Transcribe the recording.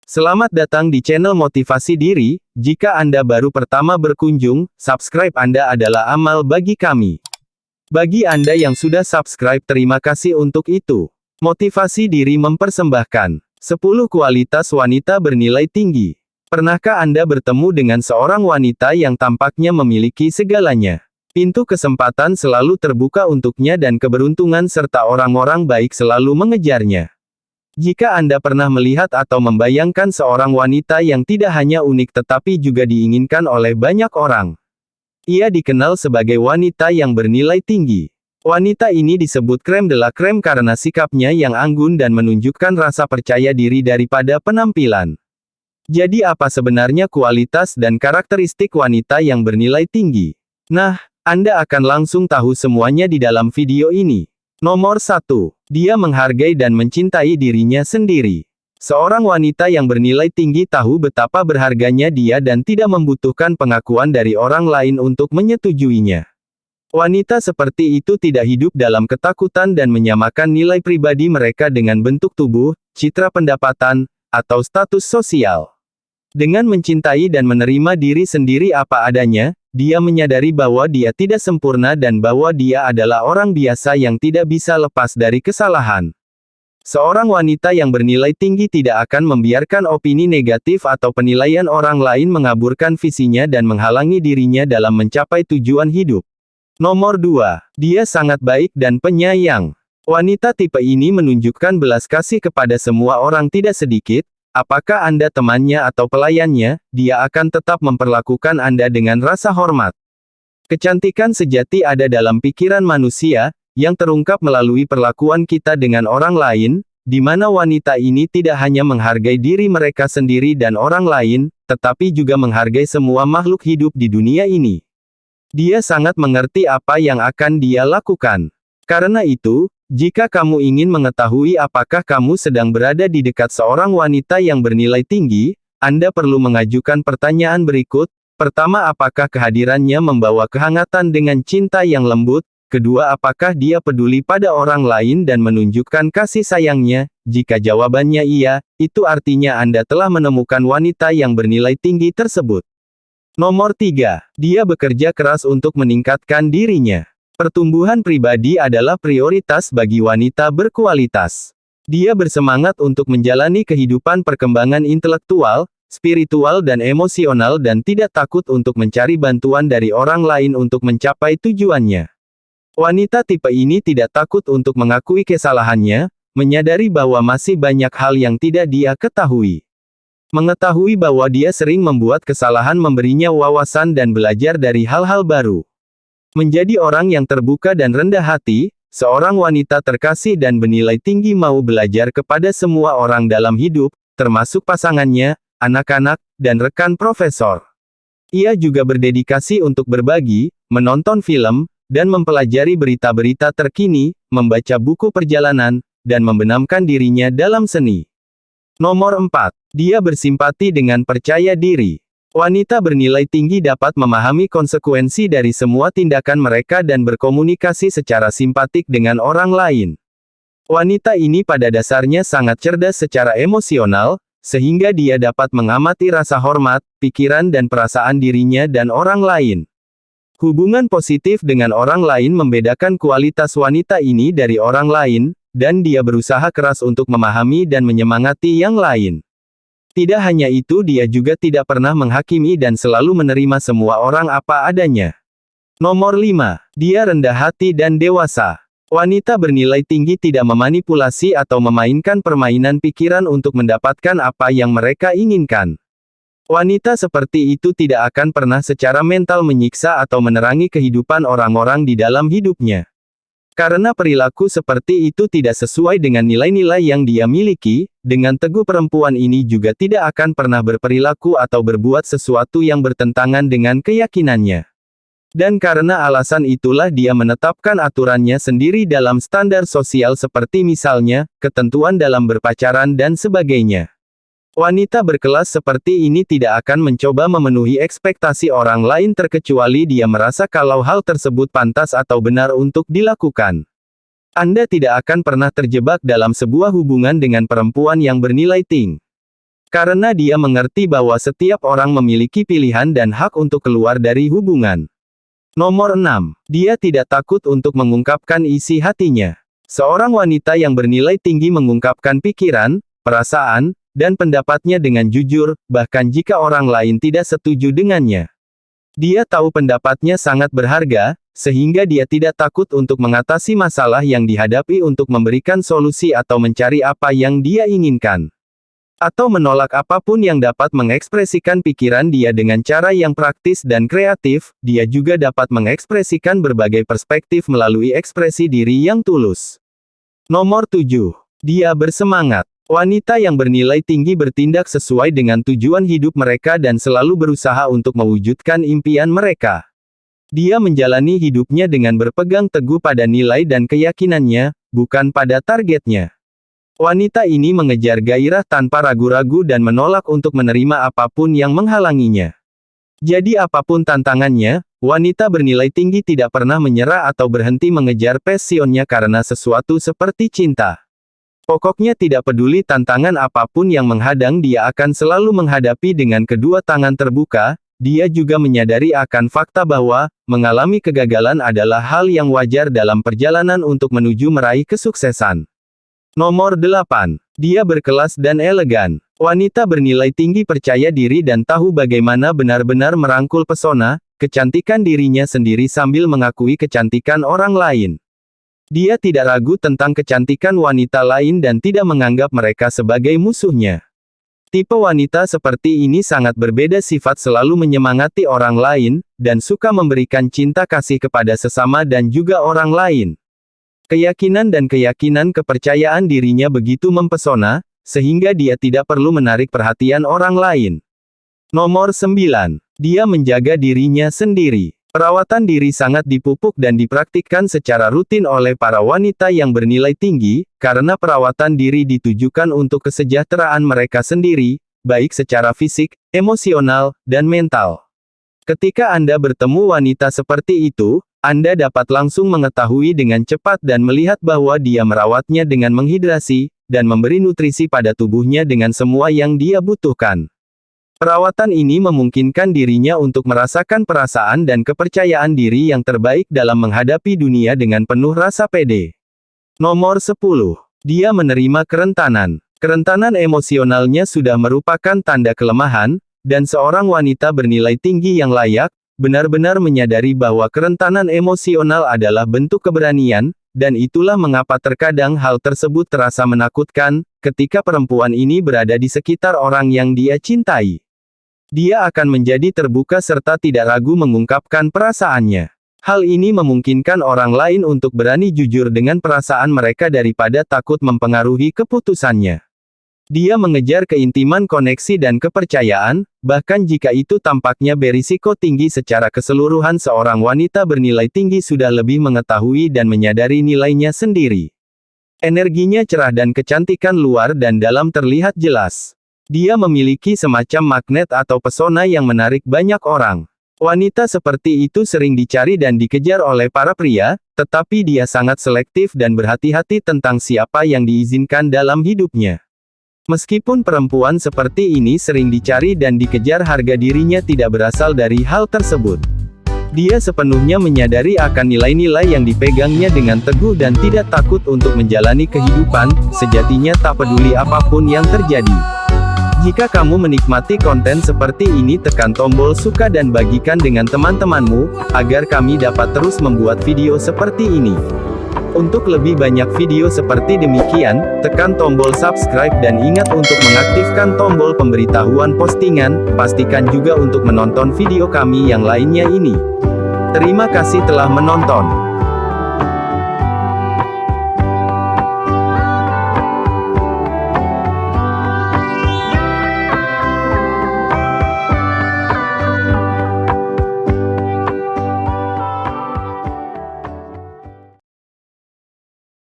Selamat datang di channel Motivasi Diri. Jika Anda baru pertama berkunjung, subscribe Anda adalah amal bagi kami. Bagi Anda yang sudah subscribe, terima kasih untuk itu. Motivasi Diri mempersembahkan 10 kualitas wanita bernilai tinggi. Pernahkah Anda bertemu dengan seorang wanita yang tampaknya memiliki segalanya? Pintu kesempatan selalu terbuka untuknya dan keberuntungan serta orang-orang baik selalu mengejarnya. Jika Anda pernah melihat atau membayangkan seorang wanita yang tidak hanya unik tetapi juga diinginkan oleh banyak orang. Ia dikenal sebagai wanita yang bernilai tinggi. Wanita ini disebut crème de la crème karena sikapnya yang anggun dan menunjukkan rasa percaya diri daripada penampilan. Jadi apa sebenarnya kualitas dan karakteristik wanita yang bernilai tinggi? Nah, Anda akan langsung tahu semuanya di dalam video ini. Nomor 1. Dia menghargai dan mencintai dirinya sendiri. Seorang wanita yang bernilai tinggi tahu betapa berharganya dia dan tidak membutuhkan pengakuan dari orang lain untuk menyetujuinya. Wanita seperti itu tidak hidup dalam ketakutan dan menyamakan nilai pribadi mereka dengan bentuk tubuh, citra pendapatan, atau status sosial. Dengan mencintai dan menerima diri sendiri apa adanya, dia menyadari bahwa dia tidak sempurna dan bahwa dia adalah orang biasa yang tidak bisa lepas dari kesalahan. Seorang wanita yang bernilai tinggi tidak akan membiarkan opini negatif atau penilaian orang lain mengaburkan visinya dan menghalangi dirinya dalam mencapai tujuan hidup. Nomor 2. Dia sangat baik dan penyayang. Wanita tipe ini menunjukkan belas kasih kepada semua orang tidak sedikit. Apakah Anda temannya atau pelayannya, dia akan tetap memperlakukan Anda dengan rasa hormat. Kecantikan sejati ada dalam pikiran manusia, yang terungkap melalui perlakuan kita dengan orang lain, di mana wanita ini tidak hanya menghargai diri mereka sendiri dan orang lain, tetapi juga menghargai semua makhluk hidup di dunia ini. Dia sangat mengerti apa yang akan dia lakukan. Karena itu, jika kamu ingin mengetahui apakah kamu sedang berada di dekat seorang wanita yang bernilai tinggi, Anda perlu mengajukan pertanyaan berikut. Pertama, apakah kehadirannya membawa kehangatan dengan cinta yang lembut? Kedua, apakah dia peduli pada orang lain dan menunjukkan kasih sayangnya? Jika jawabannya iya, itu artinya Anda telah menemukan wanita yang bernilai tinggi tersebut. Nomor 3. Dia bekerja keras untuk meningkatkan dirinya. Pertumbuhan pribadi adalah prioritas bagi wanita berkualitas. Dia bersemangat untuk menjalani kehidupan perkembangan intelektual, spiritual dan emosional dan tidak takut untuk mencari bantuan dari orang lain untuk mencapai tujuannya. Wanita tipe ini tidak takut untuk mengakui kesalahannya, menyadari bahwa masih banyak hal yang tidak dia ketahui. Mengetahui bahwa dia sering membuat kesalahan memberinya wawasan dan belajar dari hal-hal baru. Menjadi orang yang terbuka dan rendah hati, seorang wanita terkasih dan bernilai tinggi mau belajar kepada semua orang dalam hidup, termasuk pasangannya, anak-anak, dan rekan profesor. Ia juga berdedikasi untuk berbagi, menonton film, dan mempelajari berita-berita terkini, membaca buku perjalanan, dan membenamkan dirinya dalam seni. Nomor 4. Dia bersimpati dengan percaya diri. Wanita bernilai tinggi dapat memahami konsekuensi dari semua tindakan mereka dan berkomunikasi secara simpatik dengan orang lain. Wanita ini pada dasarnya sangat cerdas secara emosional, sehingga dia dapat mengamati rasa hormat, pikiran dan perasaan dirinya dan orang lain. Hubungan positif dengan orang lain membedakan kualitas wanita ini dari orang lain, dan dia berusaha keras untuk memahami dan menyemangati yang lain. Tidak hanya itu, dia juga tidak pernah menghakimi dan selalu menerima semua orang apa adanya. Nomor 5. Dia rendah hati dan dewasa. Wanita bernilai tinggi tidak memanipulasi atau memainkan permainan pikiran untuk mendapatkan apa yang mereka inginkan. Wanita seperti itu tidak akan pernah secara mental menyiksa atau menerangi kehidupan orang-orang di dalam hidupnya. Karena perilaku seperti itu tidak sesuai dengan nilai-nilai yang dia miliki, dengan teguh perempuan ini juga tidak akan pernah berperilaku atau berbuat sesuatu yang bertentangan dengan keyakinannya. Dan karena alasan itulah dia menetapkan aturannya sendiri dalam standar sosial seperti misalnya, ketentuan dalam berpacaran dan sebagainya. Wanita berkelas seperti ini tidak akan mencoba memenuhi ekspektasi orang lain terkecuali dia merasa kalau hal tersebut pantas atau benar untuk dilakukan. Anda tidak akan pernah terjebak dalam sebuah hubungan dengan perempuan yang bernilai tinggi. Karena dia mengerti bahwa setiap orang memiliki pilihan dan hak untuk keluar dari hubungan. Nomor 6. Dia tidak takut untuk mengungkapkan isi hatinya. Seorang wanita yang bernilai tinggi mengungkapkan pikiran, perasaan, dan pendapatnya dengan jujur, bahkan jika orang lain tidak setuju dengannya. Dia tahu pendapatnya sangat berharga, sehingga dia tidak takut untuk mengatasi masalah yang dihadapi untuk memberikan solusi atau mencari apa yang dia inginkan. Atau menolak apapun yang dapat mengekspresikan pikiran dia dengan cara yang praktis dan kreatif, dia juga dapat mengekspresikan berbagai perspektif melalui ekspresi diri yang tulus. Nomor 7. Dia bersemangat. Wanita yang bernilai tinggi bertindak sesuai dengan tujuan hidup mereka dan selalu berusaha untuk mewujudkan impian mereka. Dia menjalani hidupnya dengan berpegang teguh pada nilai dan keyakinannya, bukan pada targetnya. Wanita ini mengejar gairah tanpa ragu-ragu dan menolak untuk menerima apapun yang menghalanginya. Jadi apapun tantangannya, wanita bernilai tinggi tidak pernah menyerah atau berhenti mengejar passionnya karena sesuatu seperti cinta. Pokoknya tidak peduli tantangan apapun yang menghadang, dia akan selalu menghadapi dengan kedua tangan terbuka. Dia juga menyadari akan fakta bahwa, mengalami kegagalan adalah hal yang wajar dalam perjalanan untuk menuju meraih kesuksesan. Nomor 8. Dia berkelas dan elegan. Wanita bernilai tinggi percaya diri dan tahu bagaimana benar-benar merangkul pesona, kecantikan dirinya sendiri sambil mengakui kecantikan orang lain. Dia tidak ragu tentang kecantikan wanita lain dan tidak menganggap mereka sebagai musuhnya. Tipe wanita seperti ini sangat berbeda sifat, selalu menyemangati orang lain, dan suka memberikan cinta kasih kepada sesama dan juga orang lain. Keyakinan dan kepercayaan dirinya begitu mempesona, sehingga dia tidak perlu menarik perhatian orang lain. Nomor 9. Dia menjaga dirinya sendiri. Perawatan diri sangat dipupuk dan dipraktikkan secara rutin oleh para wanita yang bernilai tinggi, karena perawatan diri ditujukan untuk kesejahteraan mereka sendiri, baik secara fisik, emosional, dan mental. Ketika Anda bertemu wanita seperti itu, Anda dapat langsung mengetahui dengan cepat dan melihat bahwa dia merawatnya dengan menghidrasi, dan memberi nutrisi pada tubuhnya dengan semua yang dia butuhkan. Perawatan ini memungkinkan dirinya untuk merasakan perasaan dan kepercayaan diri yang terbaik dalam menghadapi dunia dengan penuh rasa pede. Nomor 10. Dia menerima kerentanan. Kerentanan emosionalnya sudah merupakan tanda kelemahan, dan seorang wanita bernilai tinggi yang layak, benar-benar menyadari bahwa kerentanan emosional adalah bentuk keberanian, dan itulah mengapa terkadang hal tersebut terasa menakutkan, ketika perempuan ini berada di sekitar orang yang dia cintai. Dia akan menjadi terbuka serta tidak ragu mengungkapkan perasaannya. Hal ini memungkinkan orang lain untuk berani jujur dengan perasaan mereka daripada takut mempengaruhi keputusannya. Dia mengejar keintiman koneksi dan kepercayaan, bahkan jika itu tampaknya berisiko tinggi. Secara keseluruhan seorang wanita bernilai tinggi sudah lebih mengetahui dan menyadari nilainya sendiri. Energinya cerah dan kecantikan luar dan dalam terlihat jelas. Dia memiliki semacam magnet atau pesona yang menarik banyak orang. Wanita seperti itu sering dicari dan dikejar oleh para pria, tetapi dia sangat selektif dan berhati-hati tentang siapa yang diizinkan dalam hidupnya. Meskipun perempuan seperti ini sering dicari dan dikejar, harga dirinya tidak berasal dari hal tersebut. Dia sepenuhnya menyadari akan nilai-nilai yang dipegangnya dengan teguh dan tidak takut untuk menjalani kehidupan, sejatinya tak peduli apapun yang terjadi. Jika kamu menikmati konten seperti ini, tekan tombol suka dan bagikan dengan teman-temanmu, agar kami dapat terus membuat video seperti ini. Untuk lebih banyak video seperti demikian, tekan tombol subscribe dan ingat untuk mengaktifkan tombol pemberitahuan postingan. Pastikan juga untuk menonton video kami yang lainnya ini. Terima kasih telah menonton.